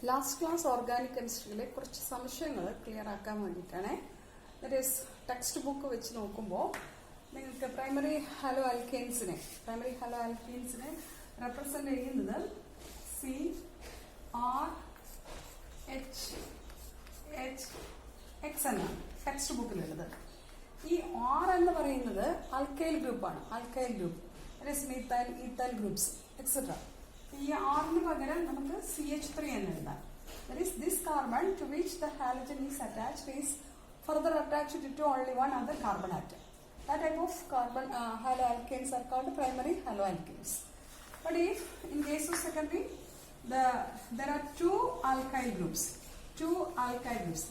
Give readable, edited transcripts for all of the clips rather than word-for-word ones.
Last class organic chemistry കുറച്ച് സംശയങ്ങൾ clear ആക്കാൻ വേണ്ടിയിട്ടാണ്. ദാറ്റ് ഈസ് ടെക്സ്റ്റ് ബുക്ക് വെച്ച് നോക്കുമ്പോൾ നിങ്ങൾക്ക് പ്രൈമറി ഹാലോ ആൽക്കെയിൻസിനെ റെപ്രസെന്റ് ചെയ്യുന്നത് CRHX എന്നാണ് ടെക്സ്റ്റ് ബുക്കിലുള്ളത്. ഈ R എന്ന് പറയുന്നത് ആൽക്കൈൽ ഗ്രൂപ്പാണ്. Alkyl group methyl ethyl groups etcetera. ഈ ആറിന് പകരം നമുക്ക് CH3 എന്ന് എഴുതാം. That is, this carbon to which the halogen is attached is further attached to only one other carbon atom. That type of carbon haloalkanes are called primary haloalkanes. But if in case of secondary, there are two alkyl groups.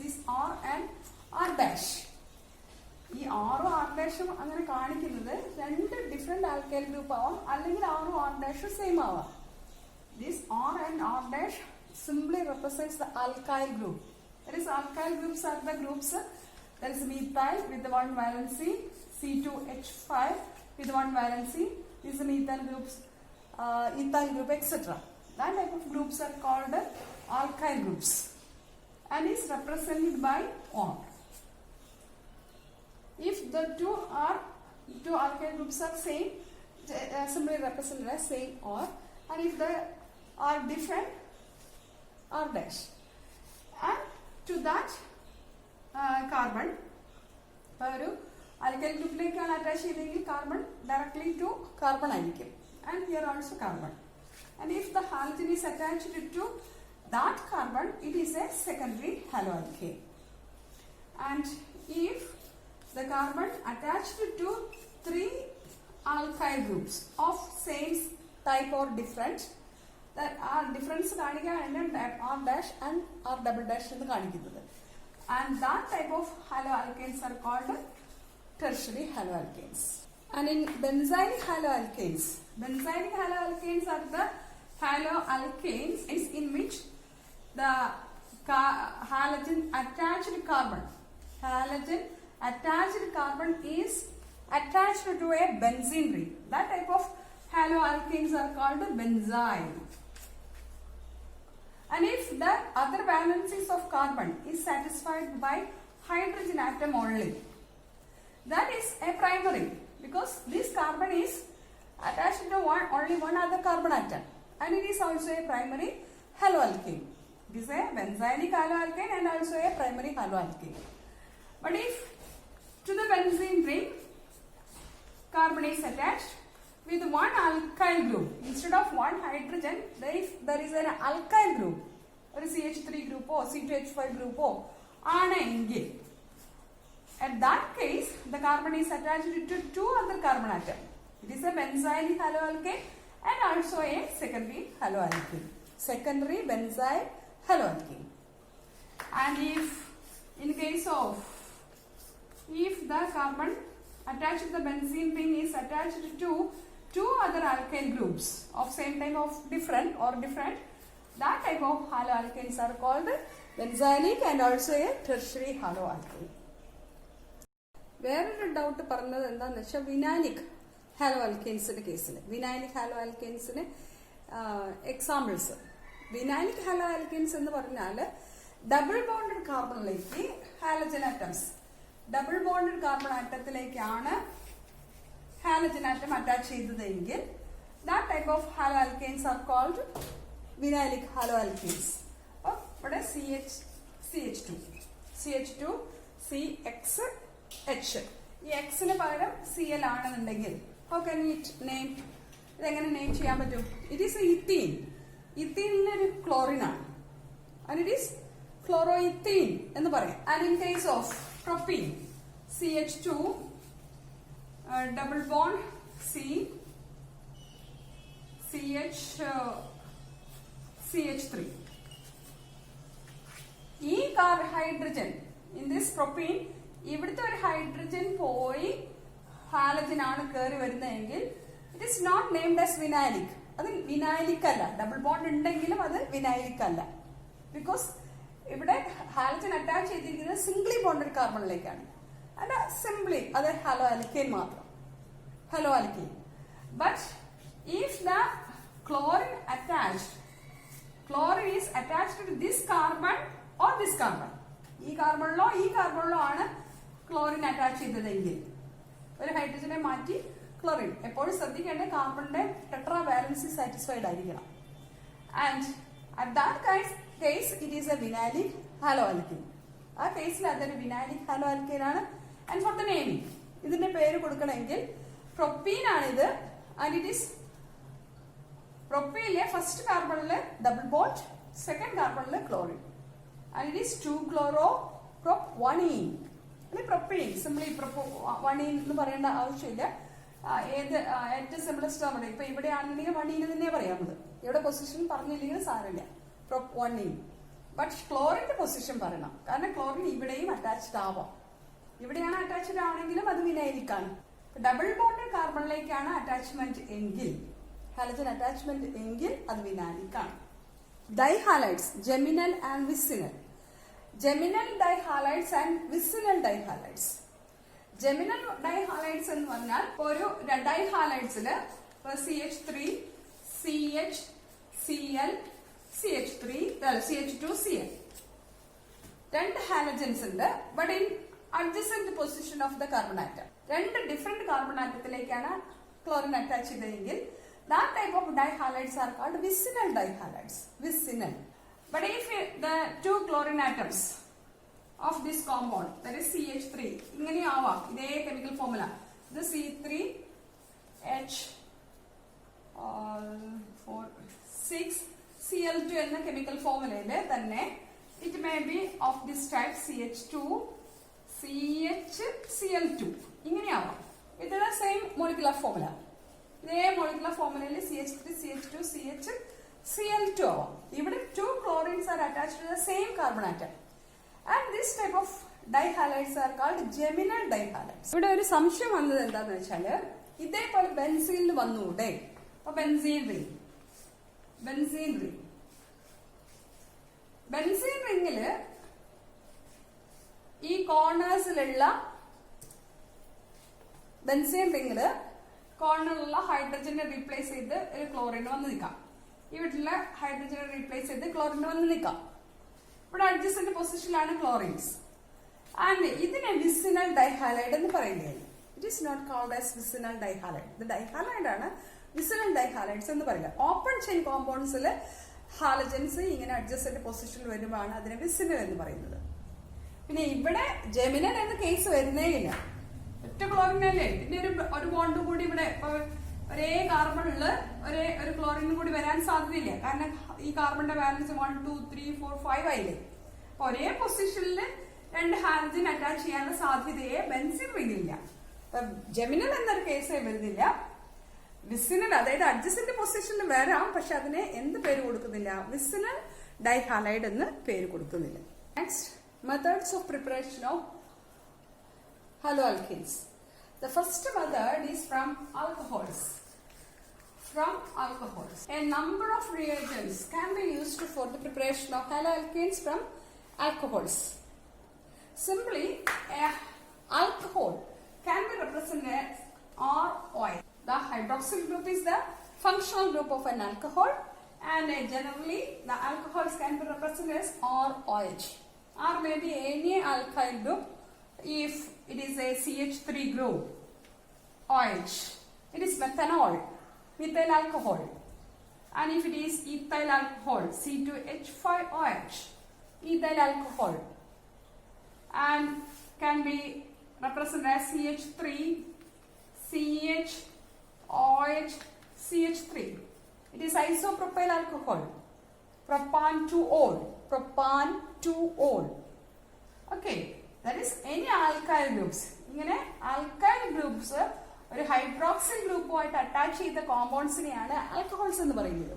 These R and R dash. ഈ ആറും R ഡാഷും അങ്ങനെ കാണിക്കുന്നത് രണ്ട് different alkyl group ആവാം, അല്ലെങ്കിൽ ആറും R ഡാഷും same ആവാം. This R and R dash simply represents the alkyl group. That is, alkyl groups are the groups. There is methyl with the one valency, C2H5 with one valency. These are methyl groups, ethyl group, etc. That type of groups are called alkyl groups and is represented by R. If the two alkyl groups are same, simply represented as same R, and if they are different, R dash. And to that carbon, ഒരു alkyl ഗ്രൂപ്പിലേക്കാണ് attach ചെയ്തെങ്കിൽ carbon directly to carbon ആയിരിക്കും, and here also carbon. And if the halogen is attached to that carbon, it is a secondary haloalkane. And if the carbon attached to three alkyl groups of same type or different, that are difference കാണിക്കാനാണ് R dash and R double dash എന്ന് കാണിക്കുന്നത്. And that type of haloalkanes are called tertiary haloalkanes. And in benzylic haloalkanes are the haloalkanes in which the halogen attached carbon is attached to a benzene ring. That type of haloalkanes are called benzyl. And if the other valencies of carbon is satisfied by hydrogen atom only, that is a primary, because this carbon is attached to only one other carbon atom, and it is also a primary haloalkane. It is a benzylic haloalkane and also a primary haloalkane. But if to the benzene ring carbon is attached with one alkyl group, instead of one hydrogen, there is an alkyl group, or CH3 group or C2H5 group or ആണെങ്കിൽ, at that case the carbon is attached to two other carbon atoms. It is a benzylic haloalkane and also a secondary haloalkane, secondary benzyl haloalkane. And if the carbon attached to the benzene ring is attached to two other alkyl groups of same type of different, that type of haloalkanes are called benzylic and also a tertiary haloalkane. വേറൊരു doubt പറഞ്ഞത് എന്താണെന്ന് വെച്ചാൽ വിനാലിക് ഹാലോആൽക്കെയിൻസിന്റെ കേസിൽ, വിനാലിക് ഹാലോആൽക്കെയിൻസിന് examples. വിനാലിക് haloalkenes എന്ന് പറഞ്ഞാൽ double bonded കാർബണിലേക്ക് halogen atoms, double bonded carbon ആറ്റത്തിലേക്കാണ് halogen atom attach ചെയ്തതെങ്കിൽ that type of haloalkanes are called vinylic haloalkanes. അപ്പോൾ ഇവിടെ CH2 CXH, ഈ എക്സിന് പകരം Cl ആണെന്നുണ്ടെങ്കിൽ how can we name, ഇതെങ്ങനെ നെയിം ചെയ്യാൻ പറ്റും? It is ethene. ഈത്തീനൊരു ക്ലോറിൻ ആണ്, and it is chloroethene എന്ന് പറയാം. And in case of propene, CH2 double bond CH3. ഈ ഹൈഡ്രജൻ ഇൻ ദിസ് പ്രൊപ്പീൻ, ഇവിടുത്തെ ഒരു ഹൈഡ്രജൻ പോയി ഹാലജൻ ആണ് കയറി വരുന്നതെങ്കിൽ it is not named as vinylic. അത് വിനാലിക് അല്ല. ഡബിൾ ബോണ്ട് ഉണ്ടെങ്കിലും അത് വിനാലിക് അല്ല, ബിക്കോസ് ഇവിടെ ഹാലജൻ അറ്റാച്ച് ചെയ്തിരിക്കുന്നത് സിംഗ്ലി ബോണ്ടഡ് കാർബണിലേക്കാണ്. അല്ല, സിംപ്ലി അത് ഹലോആൽക്കെയിൻ മാത്രം, haloalkene. But if the chlorine attached chlorine is attached to this carbon or this carbon. ഈ കാർബണിലോ ആണ് ക്ലോറിൻ അറ്റാച്ച് ചെയ്തതെങ്കിൽ ഒരു ഹൈഡ്രജനെ മാറ്റി ക്ലോറിൻ. എപ്പോഴും ശ്രദ്ധിക്കേണ്ട കാർബണിന്റെ ടെട്രാ വാലൻസി സാറ്റിസ്ഫൈഡ് ആയിരിക്കണം. And at that case it is a vinylic halo alkene. ആ കേസിൽ അതൊരു വിനാലിക് ഹാലോ ആൽക്കീൻ ആണ്. ആൻഡ് ഫോർ ദ നെയിമിംഗ്, ഇതിന്റെ പേര് കൊടുക്കണമെങ്കിൽ പ്രൊപ്പീൻ ആണിത്. ആൻഡ് ഇറ്റ് ഈസ് പ്രൊപ്പീനിലെ ഫസ്റ്റ് കാർബണില് ഡബിൾ ബോണ്ട്, സെക്കൻഡ് കാർബണില് chlorine. And it is 2-chloro-prop-1-ene. Propene simply 1-ene എന്ന് പറയേണ്ട ആവശ്യമില്ല. ഏറ്റവും സിംപ്ലസ്റ്റ് ആണ്. ഇപ്പൊ ഇവിടെ ആണെന്നുണ്ടെങ്കിൽ 1-ene തന്നെ പറയാമത്. ഇവിടെ പൊസിഷൻ പറഞ്ഞില്ലെങ്കിൽ സാരമില്ല, prop-1-ene. ബട്ട് ക്ലോറിന്റെ പൊസിഷൻ പറയണം, കാരണം ക്ലോറിൻ ഇവിടെയും അറ്റാച്ച്ഡ് ആവാം. ഇവിടെയാണ് അറ്റാച്ച്ഡ് ആണെങ്കിലും അത് വിനൈലിക്കാണ്. ഡബിൾ ബോണ്ട് കാർബണിലേക്കാണ് അറ്റാച്ച്മെന്റ് എങ്കിൽ, ഹാലജൻ അറ്റാച്ച്മെന്റ് എങ്കിൽ അത് വിനാലിക്കാണ്. Dihalides, geminal and vicinal. Geminal dihalides and vicinal dihalides. Geminal dihalides എന്ന് പറഞ്ഞാൽ ഒരു ഡൈഹാലൈഡ്സില് CH3, CH, Cl, CH3, CH2Cl രണ്ട് ഹാലജൻസ് ഉണ്ട്. But in adjacent position of the carbon atom, രണ്ട് ഡിഫറെന്റ് കാർബൺ ആറ്റത്തിലേക്കാണ് ക്ലോറിൻ അറ്റാച്ച് ചെയ്തതെങ്കിൽ that type of dihalides are called vicinal dihalides. Vicinal. But if the two chlorine atoms of this compound, that is CH3, ingane avam ide chemical formula, the C3H6Cl2 enna chemical formula ile thanne it may be of this type CH2 CHCl2 ingane avam. It is the same molecular formula. ഇതേ molecular ഫോർമുലയിൽ CH3, CH2, CH, Cl2 ആവാം. ഇവിടെ 2 chlorines are attached to the same carbon atom. And this type of dihalides are called geminal dihalides. ഇവിടെ ഒരു സംശയം വന്നത് എന്താന്ന് വെച്ചാല്, ഇതേപോലെ ബെൻസീനിൽ വന്നൂടെ. അപ്പൊ ബെൻസീൻ റിംഗില് ഈ കോർണേഴ്സിലുള്ള ബെൻസീൻ റിംഗില് കോർണറിലുള്ള ഹൈഡ്രജനെ റീപ്ലേസ് ചെയ്ത് ഒരു ക്ലോറിൻ വന്ന് നിൽക്കാം. ഇവിടെയുള്ള ഹൈഡ്രജനെ റീപ്ലേസ് ചെയ്ത് ക്ലോറിൻ വന്ന് നിൽക്കാം. ഇവിടെ അഡ്ജസ്റ്റന്റ് പൊസിഷനിലാണ് ക്ലോറിൻസ്. ആൻഡ് ഇതിനെ വിസിനൽ ഡൈഹാലൈഡ് എന്ന് പറയുന്നത്. It is not called as vicinal dihalide. ഇത് ഡൈഹാലൈഡ് ആണ്, വിസിനൽ ഡൈഹാലൈഡ്സ് എന്ന് പറയുന്നത്. ഓപ്പൺ ചെയിൻ കോമ്പൗണ്ട്സിൽ ഹാലജൻസ് ഇങ്ങനെ അഡ്ജസ്റ്റന്റ് പൊസിഷനിൽ വരുമ്പോഴാണ് അതിനെ വിസിനൽ എന്ന് പറയുന്നത്. പിന്നെ ഇവിടെ ജെമിനൽ എന്ന കേസ് വരുന്നേ ഇല്ല. ഒറ്റ ക്ലോറിനല്ലേ, ഇതിന്റെ ഒരു ബോണ്ട് കൂടി ഇവിടെ ഒരേ കാർബണില് ഒരു ക്ലോറിനും കൂടി വരാൻ സാധ്യതയില്ല. കാരണം ഈ കാർബണിന്റെ വാലൻസ് 1, 2, 3, 4, 5 ആയില്ലേ. അപ്പൊ ഒരേ പൊസിഷനിൽ രണ്ട് ഹാലജൻ അറ്റാച്ച് ചെയ്യാനുള്ള സാധ്യതയെ ബെൻസിൻ റിംഗില്ല. ജെമിനൽ എന്നൊരു കേസേ വരുന്നില്ല. വിസിനൽ, അതായത് അഡ്ജസ്റ്റന്റ് പൊസിഷനിൽ വരാം, പക്ഷെ അതിനെ എന്ത് പേര് കൊടുക്കുന്നില്ല, വിസിനൽ ഡൈഹാലൈഡ് എന്ന് പേര് കൊടുക്കുന്നില്ല. Next, methods of preparation of haloalkanes. The first method is from alcohols. A number of reagents can be used for the preparation of haloalkanes from alcohols. Simply, a alcohol can be represented as R-OH. The hydroxyl group is the functional group of an alcohol, and generally the alcohols can be represented as R-OH. R may be any alkyl group. If it is a CH3 group, OH, it is methanol, methyl alcohol. And if it is ethyl alcohol, C2H5OH, ethyl alcohol, and can be represented as CH3, CH, OH, CH3. It is isopropyl alcohol, propan-2-ol, Okay. That is any alkyl groups. ഇങ്ങനെ alkyl groups ഒരു hydroxyl ഗ്രൂപ്പുമായിട്ട് attach ചെയ്ത കോമ്പൗണ്ട്സിനെയാണ് alcohols എന്ന് പറയുന്നത്.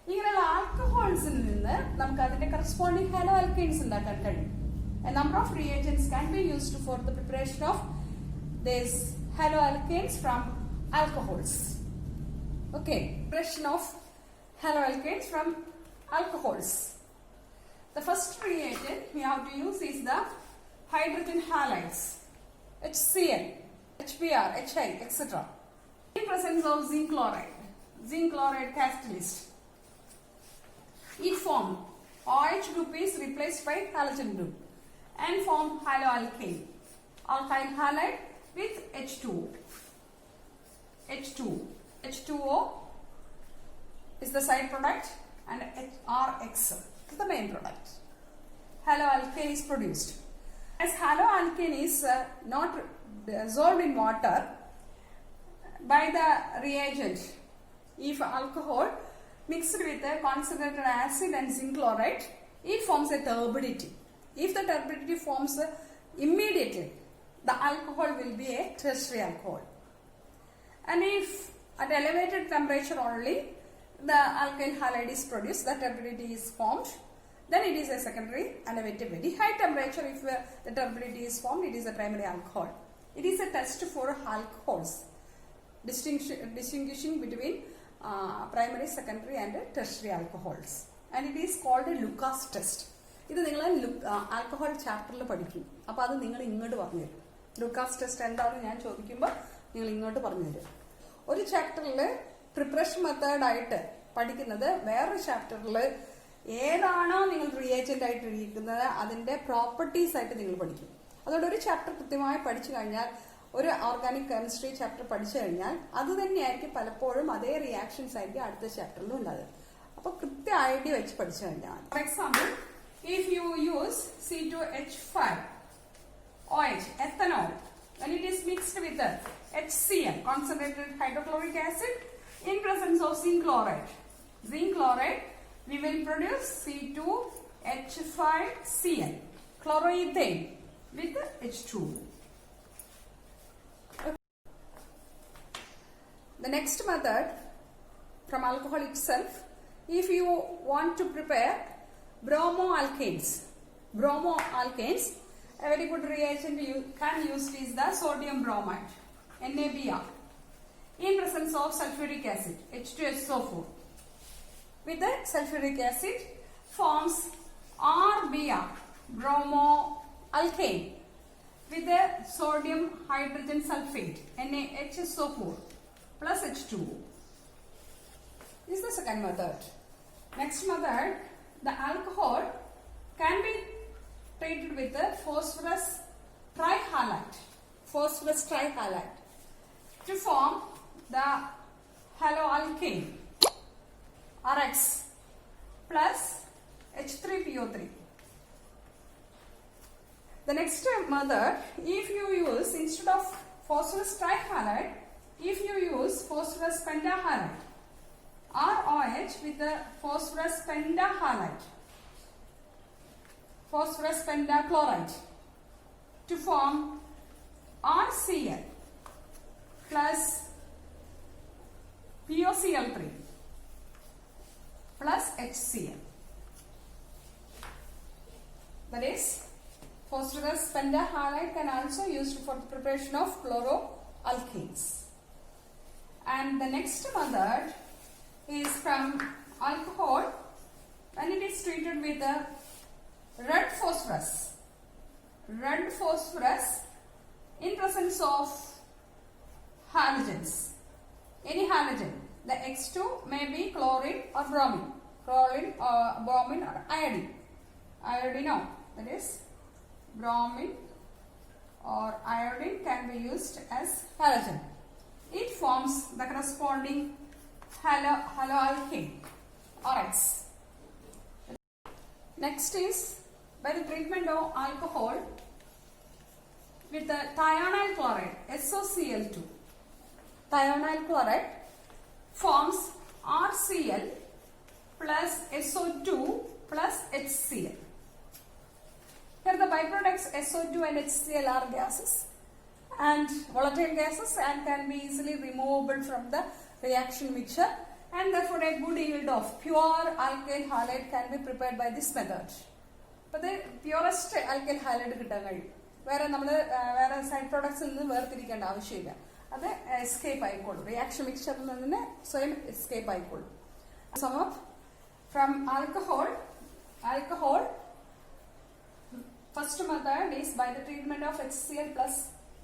ഇങ്ങനെയുള്ള ആൽക്കഹോൾസിൽ നിന്ന് നമുക്ക് അതിന്റെ corresponding hello alkanes ഉണ്ടാക്കാൻ കഴിയും. A number of reagents can be used for the preparation of these haloalkanes from alcohols. Okay, preparation of haloalkanes from alcohols. The first reagent we have to use is the hydrogen halides, HCl, HBr, HI, etc. In presence of zinc chloride catalyst. It form OH group is replaced by halogen group and form haloalkane. Alkyl halide with H2O. H2O is the side product and RX is the main product. Haloalkane is produced. As haloalkane is not dissolved in water by the reagent, if alcohol mixed with a concentrated acid and zinc chloride, it forms a turbidity. If the turbidity forms immediately, the alcohol will be a tertiary alcohol. And if at elevated temperature only the alkyl halide is produced, the turbidity is formed, then it is a secondary, and at a very high temperature, if the turbidity is formed, it is a primary alcohol. It is a test for alcohols, distinguishing between primary, secondary and tertiary alcohols. And it is called a Lucas test. ഇത് നിങ്ങൾ alcohol ചാപ്റ്ററിൽ പഠിക്കും. അപ്പോൾ അത് നിങ്ങൾ ഇങ്ങോട്ട് പറഞ്ഞു തരും. ലൂക്കാസ് ടെസ്റ്റ് എന്താണെന്ന് ഞാൻ ചോദിക്കുമ്പോൾ നിങ്ങൾ ഇങ്ങോട്ട് പറഞ്ഞു തരും. ഒരു ചാപ്റ്ററിൽ പ്രിപ്പറേഷൻ മെത്തേഡായിട്ട് പഠിക്കുന്നത്, വേറൊരു ചാപ്റ്ററിൽ ഏതാണോ നിങ്ങൾ റിയേജന്റ് ആയിട്ട് ഇരിക്കുന്നത് അതിന്റെ പ്രോപ്പർട്ടീസ് ആയിട്ട് നിങ്ങൾ പഠിക്കും. അതുകൊണ്ട് ഒരു ചാപ്റ്റർ കൃത്യമായി പഠിച്ചു കഴിഞ്ഞാൽ, ഒരു ഓർഗാനിക് കെമിസ്ട്രി ചാപ്റ്റർ പഠിച്ചു കഴിഞ്ഞാൽ അത് തന്നെയായിരിക്കും പലപ്പോഴും അതേ റിയാക്ഷൻസ് ആയിരിക്കും അടുത്ത ചാപ്റ്ററിലും ഉണ്ടാകുക. അപ്പൊ കൃത്യ ഐഡിയ വെച്ച് പഠിച്ചു കഴിഞ്ഞാൽ, for example, if you use C2H5 OH, ethanol, when it is mixed with HCl, concentrated hydrochloric acid, in presence of zinc chloride, we will produce C2H5Cl, chloroethane with H2. The next method from alcohol itself, if you want to prepare bromoalkanes, a very good reagent you can use is the sodium bromide, NaBr, in presence of sulfuric acid, H2SO4. With the sulfuric acid forms RBr, bromoalkane, with the sodium hydrogen sulfate, NaHSO4 plus H2O. This is the second method. Next method, the alcohol can be treated with the phosphorus trihalide to form the haloalkane, RX plus H3PO3. The next method, if you use, instead of phosphorus trihalide, if you use phosphorus pentahalide, ROH with the phosphorus pentahalide, phosphorus pentachloride, to form RCl plus POCl3 plus HCl. That is, phosphorus pentahalide can also be used for the preparation of chloroalkanes. And the next method is from alcohol when it is treated with a red phosphorus in presence of halogens, any halogen. The X2 may be chlorine or bromine, or iodine. That is, bromine or iodine can be used as halogen. It forms the corresponding haloalkane, RX. Next is, by the treatment of alcohol with the thionyl chloride, SOCl2. Thionyl chloride forms RCl plus SO2 plus HCl. Here the byproducts SO2 and HCl are gases and volatile gases and can be easily removable from the reaction mixture, and therefore a good yield of pure alkyl halide can be prepared by this method. But the purest alkyl halide കിട്ടാൻ കഴിയും. വേറെ side പ്രോഡക്ട്സിൽ നിന്ന് വേർതിരിക്കേണ്ട ആവശ്യമില്ല. അത് escape ആയിക്കോളും. Reaction മിക്സ്ചറിൽ നിന്ന് സ്വയം escape ആയിക്കോളും. Sum up from alcohol, first method is by the treatment of HCl plus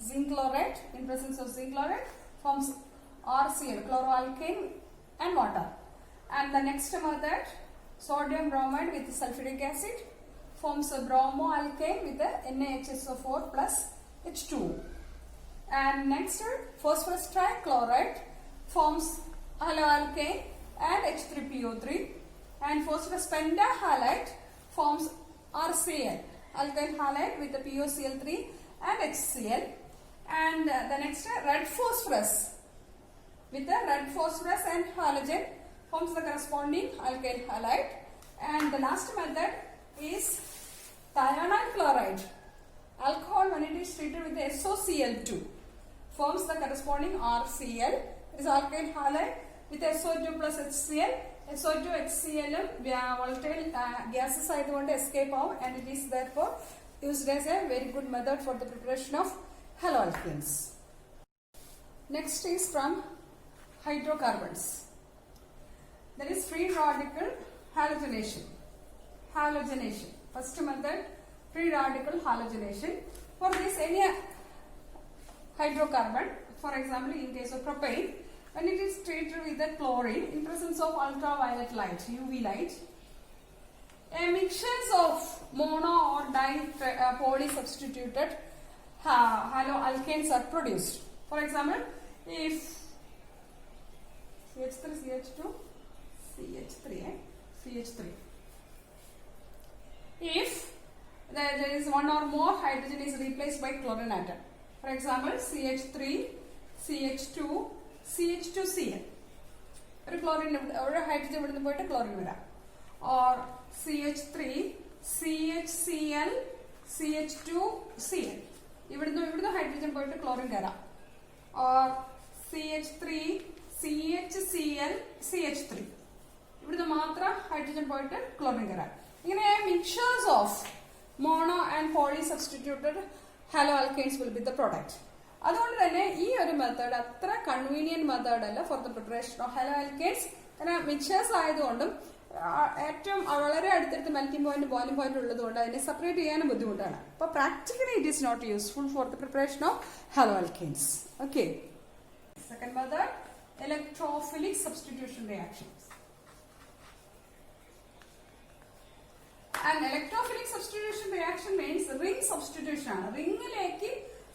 zinc chloride, in presence of zinc chloride, forms RCl, chloroalkane and water. And the next method, Sodium bromide with sulfuric acid forms a bromoalkane with a NaHSO4 plus H2O. And next, phosphorus trichloride forms haloalkane and H3PO3, and phosphorus pentahalide forms RCl, alkyl halide with the POCl3 and HCl. And the next, red phosphorus with the red phosphorus and halogen forms the corresponding alkyl halide. And the last method is thionyl chloride. Alcohol, when it is treated with the SOCl2, forms the corresponding RCl. It is alkyl halide with SO2 plus HCl. SO2 HCl volatile gases ആയതുകൊണ്ട് escape ആവും, and it is therefore used as a very good method for the preparation of haloalkanes. Next is from hydrocarbons. There is free radical halogenation. First method, free radical halogenation. For this, any hydrocarbon, for example, in case of propane, when it is treated with the chlorine in presence of ultraviolet light, UV light, a mixture of mono or di polysubstituted haloalkanes are produced. For example, if CH3, CH2, CH3. If there is one or more hydrogen is replaced by chlorine atom. For example, CH3, CH2, CH2Cl. ഒരു chlorine ഒരു hydrogen ഇവിടുന്ന് പോയിട്ട് chlorine വരാം. Or CH3, CHCl, CH2Cl. ഇവിടുന്ന് hydrogen പോയിട്ട് chlorine കയറാം. Or CH3, CHCl, CH3. ഇവിടുന്ന് മാത്രം ഹൈഡ്രജൻ പോയിട്ട് ക്ലോറിൻ കയറാം. ഇങ്ങനെ mixers of mono and poly substituted haloalkanes will be the product. അതുകൊണ്ട് തന്നെ ഈ ഒരു മെത്തേഡ് അത്ര കൺവീനിയന്റ് മെത്തേഡ് അല്ല ഫോർ ദ പ്രിപ്പറേഷൻ ഓഫ് ഹലോആൽക്കേൻസ്. കാരണം മിക്സേഴ്സ് ആയതുകൊണ്ടും ഏറ്റവും വളരെ അടുത്തടുത്ത് മെൽറ്റിംഗ് പോയിന്റ് ബോയിലിംഗ് പോയിന്റ് ഉള്ളതുകൊണ്ട് അതിനെ സെപ്പറേറ്റ് ചെയ്യാനും ബുദ്ധിമുട്ടാണ്. അപ്പോൾ practically it is not useful for the preparation of haloalkanes. Okay. Second method, electrophilic substitution reactions. And electrophilic substitution reaction means ring substitution ആണ്. റിംഗിലേക്ക്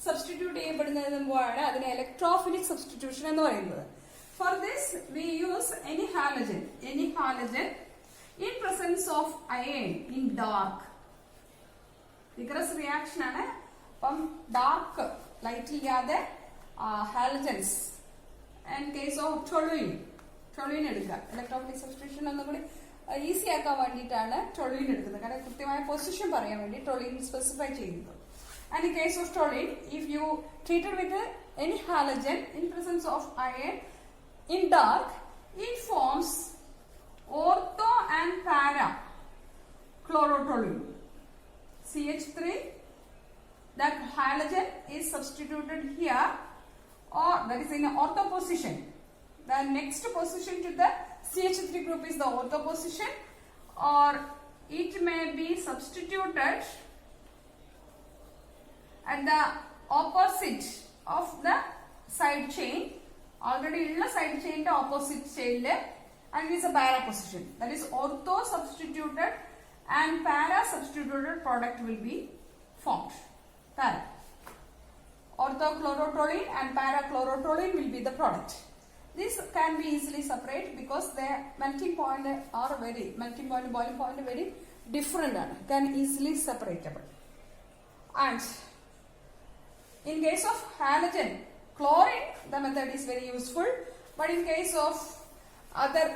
സബ്സ്റ്റിറ്റ്യൂട്ട് ചെയ്യപ്പെടുന്നതാണ് അതിനെ ഇലക്ട്രോഫിലിക് സബ്സ്റ്റിറ്റ്യൂഷൻ എന്ന് പറയുന്നത്. For this we use any halogen in presence of iron in dark. Vigorous reaction ആണ്. അപ്പം dark light ഇല്ലാതെ halogens in case of ടൊളൂയിൻ എടുക്കുക. Electrophilic substitution ഒന്നും കൂടി ഈസി ആക്കാൻ വേണ്ടിയിട്ടാണ് ടൊളൂയിൻ എടുക്കുന്നത്. കാരണം കൃത്യമായ പൊസിഷൻ പറയാൻ വേണ്ടി ടൊളൂയിൻ സ്പെസിഫൈ ചെയ്യുന്നത്. And in case of toluene, if you treat it with any halogen in presence of iron in dark, it forms ortho and para chlorotoluene. CH3, that halogen is substituted here, or that is in an ortho position. The next position to the CH3 group is the ortho position, or it may be substituted at the opposite of the side chain. Already in the side chain the opposite chain, and it is a para position. That is ortho substituted and para substituted product will be formed. Para. Orthochlorotoluene and para-chlorotoluene will be the product. This can be easily separated because their melting point and boiling point are very different and can easily separatable. And in case of halogen, chlorine, the method is very useful. But in case of other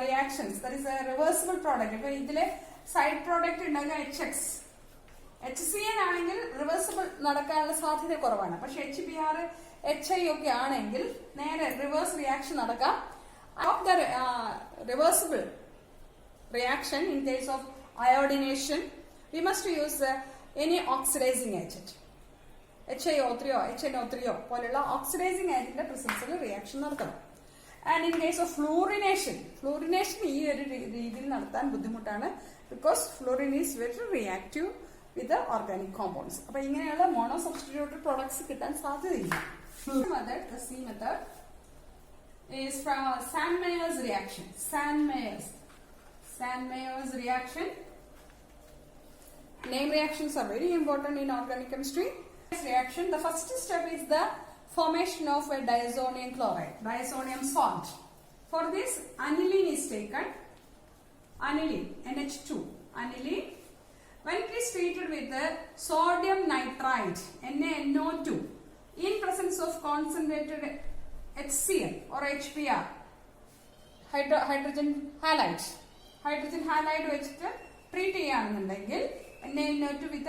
reactions, that is a reversible product. If you side product HX, HCN ആണെങ്കിൽ reversible നടക്കാനുള്ള സാധ്യത കുറവാണ്. പക്ഷെ HBr, HI ഒക്കെ ആണെങ്കിൽ നേരെ reverse reaction നടക്കാം. Of the reversible reaction, in case of iodination, we must use any oxidizing agent. HiO3 or HNO3 പോലുള്ള ഓക്സിഡൈസിങ് ഏജന്റിന്റെ പ്രസൻസിൽ റിയാക്ഷൻ നടത്തണം. ആൻഡ് ഇൻ കേസ് ഓഫ് ഫ്ലൂറിനേഷൻ ഈ ഒരു രീതിയിൽ നടത്താൻ ബുദ്ധിമുട്ടാണ്. Because fluorine is very reactive with the organic compounds. അപ്പൊ ഇങ്ങനെയുള്ള mono substituted products കിട്ടാൻ സാധ്യതയില്ല. Method, the C method is from Sandmeyer's reaction. Sand-Mayer's reaction. Name reactions are very important in organic chemistry. This reaction, the first step is the formation of a diazonium chloride. Diazonium is formed. For this, aniline is taken. Aniline, NH2. Aniline. When it is treated with the sodium nitrite, NaNO2, in presence of concentrated HCl or HBr, hydrogen halide. Hydrogen halide വെച്ചിട്ട് treat ചെയ്യുകയാണെന്നുണ്ടെങ്കിൽ NaNO2 with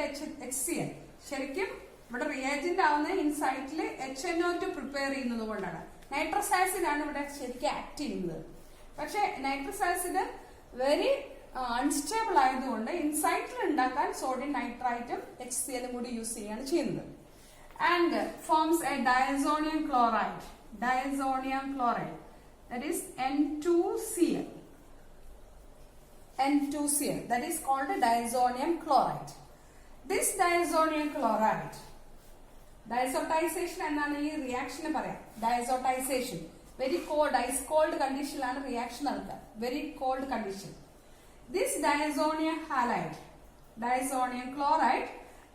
HCl. ശരിക്കും ഇവിടെ reagent ആവുന്ന ഇൻസൈറ്റിൽ HNO2 prepare ചെയ്യുന്നത് കൊണ്ടാണ്. Nitrous acid ആണ് ഇവിടെ ശരിക്കും ആക്ട് ചെയ്യുന്നത്. പക്ഷെ നൈട്രസ് ആസിഡ് വെരി അൺസ്റ്റേബിൾ ആയതുകൊണ്ട് ഇൻസൈറ്റിൽ ഉണ്ടാക്കാൻ സോഡിയം നൈട്രൈറ്റും HClഉം കൂടി യൂസ് ചെയ്യാണ് ചെയ്യുന്നത്. And forms A diazonium chloride. Diazonium chloride, that is N2Cl. N2Cl, that is called diazonium chloride. This diazonium chloride, diazotization എന്നാണ് ഈ റിയാക്ഷന് പറയാം. Diazotization, very cold, ice cold കണ്ടീഷനിലാണ് reaction നടക്കുക. Very cold condition. This diazonium halide, diazonium chloride,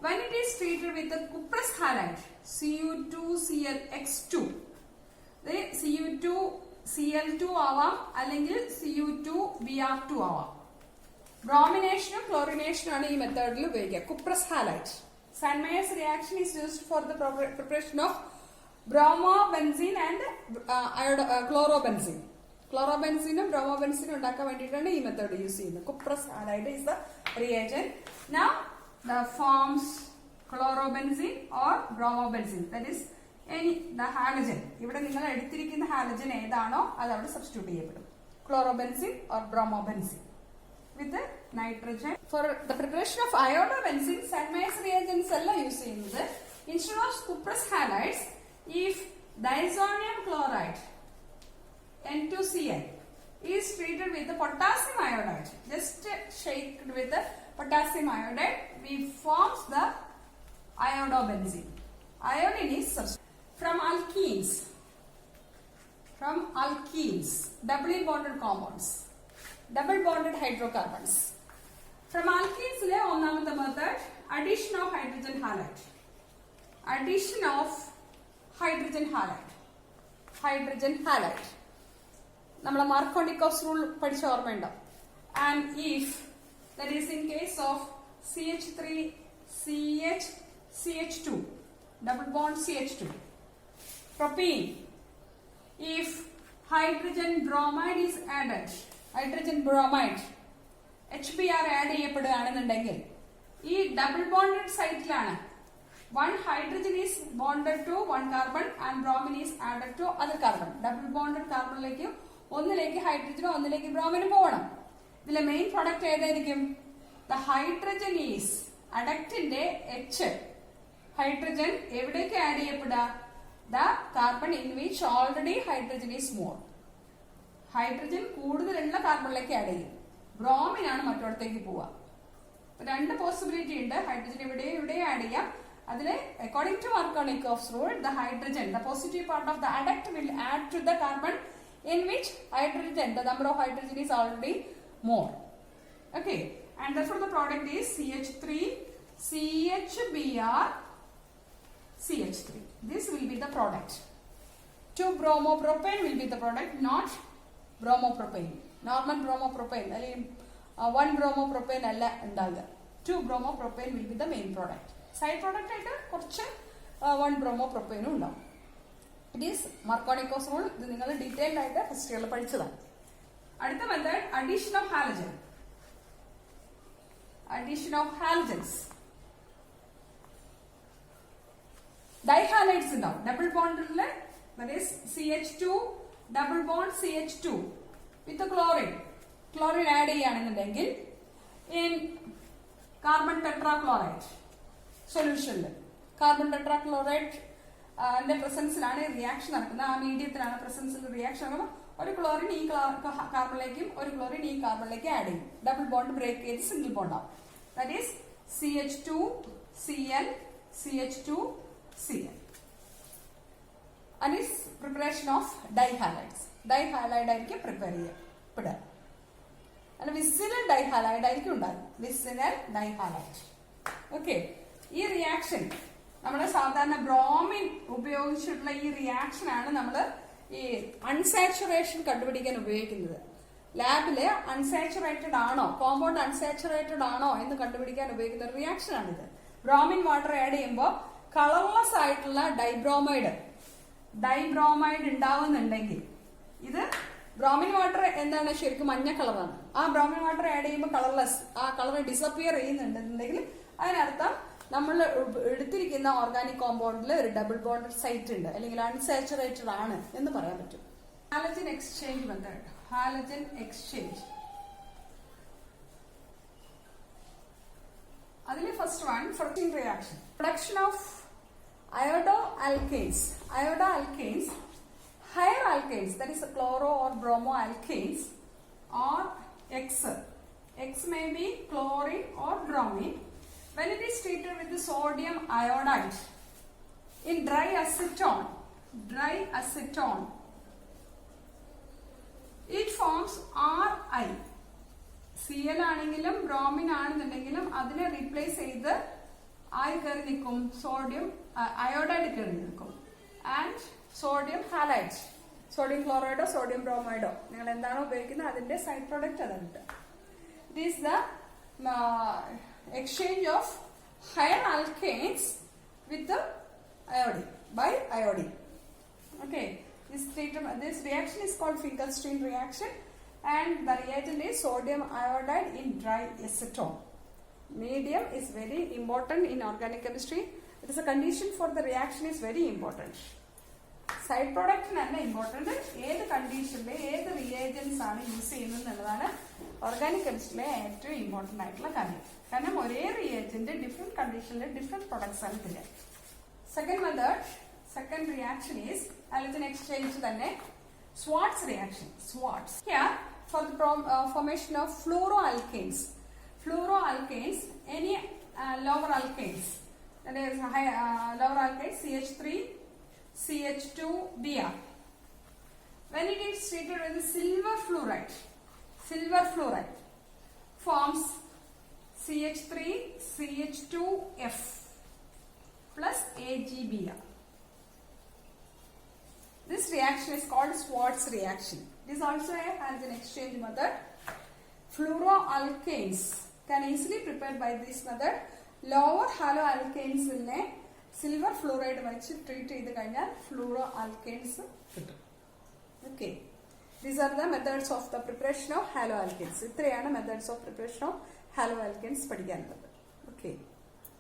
when it is treated with the cuprous halide, Cu2Clx2, Cu2Cl2 ആവാം അല്ലെങ്കിൽ Cu2Br2 ആവാം. ബ്രോമിനേഷനും ക്ലോറിനേഷനും ആണ് ഈ മെത്തേഡിൽ ഉപയോഗിക്കുക. Cuprous halite. Sand-Mayer's reaction is used for the preparation of bromobenzene and chlorobenzene. Chlorobenzene bromobenzene ഉണ്ടാക്കാൻ വേണ്ടിയിട്ടാണ് ഈ മെത്തേഡ് യൂസ് ചെയ്യുന്നത്. Cuprous halide is the reagent. Now the forms chlorobenzene or bromobenzene, that is the halogen. ഇവിടെ നിങ്ങൾ എടുത്തിരിക്കുന്ന halogen ഏതാണോ അത് അവിടെ സബ്സ്റ്റിറ്റ്യൂട്ട് ചെയ്യപ്പെടും. Chlorobenzene or bromobenzene with the nitrogen. For the preparation of iodobenzene, Sand-Mayer's reagents എല്ലാം use ചെയ്യുന്നത് instead of cuprous halides, if diazonium chloride N2Cl is treated with the potassium iodide, just shaked with the potassium iodide, we forms the iodobenzene. Iodine is substituted. From alkenes, doubly bonded compounds, double bonded hydrocarbons. From alkenes, ഒന്നാമത്തെ method, addition of hydrogen halide. Addition of hydrogen halide. Hydrogen halide. നമ്മളെ Markovnikov's rule പഠിച്ച ഓർമ്മയുണ്ടോ? And if that is in case of CH3CH2, double bond CH2. Propene, if hydrogen bromide is added, hydrogen bromide HBr add ചെയ്യപ്പെടുകയാണെന്നുണ്ടെങ്കിൽ ഈ double bonded സൈറ്റിലാണ് one hydrogen is bonded to one carbon and bromine is added to other carbon. Double bonded കാർബണിലേക്ക് ഒന്നിലേക്ക് ഹൈഡ്രജനും ഒന്നിലേക്ക് ബ്രോമിനും പോകണം. ഇതിലെ മെയിൻ പ്രൊഡക്റ്റ് ഏതായിരിക്കും? ദ ഹൈഡ്രജൻ ഈസ് അഡക്റ്റിന്റെ H ഹൈഡ്രജൻ എവിടേക്ക് ആഡ് ചെയ്യപ്പെടുക? The carbon in which already hydrogen is more. Hydrogen കൂടുതലുള്ള കാർബണിലേക്ക് ആഡ് ചെയ്യും. ബ്രോമിൻ ആണ് മറ്റോടത്തേക്ക് പോവുക. രണ്ട് പോസിബിലിറ്റി ഉണ്ട്. ഹൈഡ്രജൻ ഇവിടെ ആഡ് ചെയ്യാം. അതില് according to Markovnikov's rule, the hydrogen, the positive part of the adduct will add to the carbon in which hydrogen, the number of hydrogen is already more. Okay, and therefore the product is CH3 CHBr CH3. This will be the product. 2-bromopropane will be the product, not bromopropane. Normal bromopropane, 1-bromopropane alla undaga. 2-bromopropane will be the main product. Side product aayittu korchu 1-bromopropane undavum. It is Markovnikov's rule. This നിങ്ങൾ detailed ആയിട്ട് first ഇയറിൽ പഠിച്ചതാണ്. അടുത്ത method addition of halogen. Addition of halogens. Dihalides ഉണ്ടാവും. Double ബോണ്ടില് that is CH2 double bond CH2 with the chlorine. Chlorine add ചെയ്യുകയാണെന്നുണ്ടെങ്കിൽ in carbon tetrachloride സൊല്യൂഷനിൽ carbon tetrachloride പ്രസൻസിലാണ് reaction നടക്കുന്നത്. ആ മീഡിയത്തിലാണ് പ്രസൻസിൽ റിയാക്ഷൻ നടക്കുമ്പോൾ ഒരു ക്ലോറിൻ ഈ കാർബണിലേക്കും ഒരു ക്ലോറിൻ ഈ കാർബണിലേക്ക് ആഡ് ചെയ്യും. ഡബിൾ ബോണ്ട് ബ്രേക്ക് ചെയ്ത് സിംഗിൾ ബോണ്ട് ആവും. That is CH2Cl CH2Cl. And is preparation of dihalides. Dihalide ആയിരിക്കും പ്രിപ്പയർ ചെയ്യപ്പെടുക. അല്ല വിസിനൽ ഡൈഹാലൈഡ് ആയിരിക്കും ഉണ്ടാകും. Vicinal dihalide. ഓക്കെ, ഈ റിയാക്ഷൻ നമ്മുടെ സാധാരണ ബ്രോമിൻ ഉപയോഗിച്ചിട്ടുള്ള ഈ റിയാക്ഷൻ ആണ് നമ്മൾ ഈ അൺസാച്ചുറേഷൻ കണ്ടുപിടിക്കാൻ ഉപയോഗിക്കുന്നത്. ലാബില് അൺസാച്ചുറേറ്റഡ് ആണോ, കോമ്പൗണ്ട് അൺസാച്ചുറേറ്റഡ് ആണോ എന്ന് കണ്ടുപിടിക്കാൻ ഉപയോഗിക്കുന്ന ഒരു റിയാക്ഷൻ ആണിത്. ബ്രോമിൻ വാട്ടർ ആഡ് ചെയ്യുമ്പോൾ കളർലെസ് ആയിട്ടുള്ള ഡൈബ്രോമൈഡ് ഉണ്ടാവുന്നുണ്ടെങ്കിൽ, ഇത് ബ്രോമിൻ വാട്ടർ എന്താണ് ശരിക്കും മഞ്ഞ കളറാണ്. ആ ബ്രോമിൻ വാട്ടർ ആഡ് ചെയ്യുമ്പോൾ കളർലെസ്, ആ കളർ ഡിസപ്പിയർ ചെയ്യുന്നുണ്ടെന്നുണ്ടെങ്കിൽ അതിനർത്ഥം നമ്മൾ എടുത്തിരിക്കുന്ന ഓർഗാനിക് കോമ്പൗണ്ടിൽ ഒരു ഡബിൾ ബോണ്ടഡ് സൈറ്റ് ഉണ്ട്, അല്ലെങ്കിൽ അൺസാച്ചുറേറ്റഡ് ആണ് എന്ന് പറയാൻ പറ്റും. Halogen exchange method. Halogen exchange, അതിൽ first one first reaction, production of iodoalkanes. Iodoalkanes, higher alkanes, that is chloro or bromo alkanes, or X may be chlorine or bromine. When it is treated with the sodium iodide in dry acetone, it forms Ri. Cl ആണെങ്കിലും bromine ആണെന്നുണ്ടെങ്കിലും അതിനെ replace ചെയ്ത് ആയി കയറി നിൽക്കും, sodium iodide കയറി നിൽക്കും. And sodium halide, sodium ക്ലോറൈഡോ സോഡിയം ബ്രോമൈഡോ നിങ്ങൾ എന്താണോ ഉപയോഗിക്കുന്നത് അതിന്റെ സൈഡ് പ്രോഡക്റ്റ് അതാണ്. It is the exchange of higher alkanes with the iodine by iodine. Okay, this reaction is called Finkelstein reaction, and the reagent is sodium iodide in dry acetone. Medium is very important in organic chemistry. It is a condition for the reaction is very important. Side product ആണ് important. ഏത് കണ്ടീഷനിൽ ഏത് reagents ആണ് use ചെയ്യുന്നത് എന്നുള്ളതാണ് organic കെമിസ്ട്രിയിലെ ഏറ്റവും important ആയിട്ടുള്ള കാര്യം. കാരണം ഒരേ റിയേജന്റ് ഡിഫറെന്റ് കണ്ടീഷനിൽ ഡിഫറെന്റ് പ്രൊഡക്ട്സ് ആണ് തരിക. Second reaction is halogen exchange തന്നെ Swarts reaction. Swarts here for the formation of fluoroalkanes. Fluoroalkanes, any lower alkanes, that is lower alkanes CH3, CH2Br. When it is treated with silver fluoride forms CH3, CH2F plus AgBr. This reaction is called Schwartz reaction. It is also a halogen exchange method. Fluoroalkanes can easily prepared by this method. Lower haloalkanes ne silver fluoride വെച്ച് treat ചെയ്ത് കഴിഞ്ഞാൽ fluoroalkanes കിട്ടും. Okay, these are the methods of the preparation of haloalkanes. ഇത്രയാണ് methods of preparation of haloalkanes പഠിക്കാനുള്ളത്. Okay.